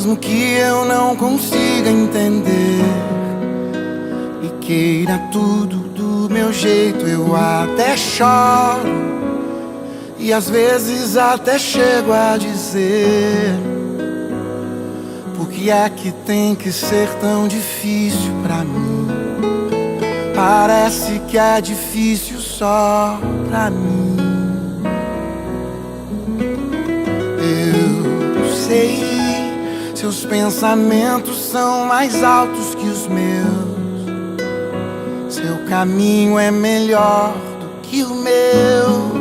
mesmo que eu não consiga entender e queira tudo do meu jeito, eu até choro e às vezes até chego a dizer: por que é que tem que ser tão difícil pra mim? Parece que é difícil só pra mim. Eu sei, seus pensamentos são mais altos que os meus. Seu caminho é melhor do que o meu.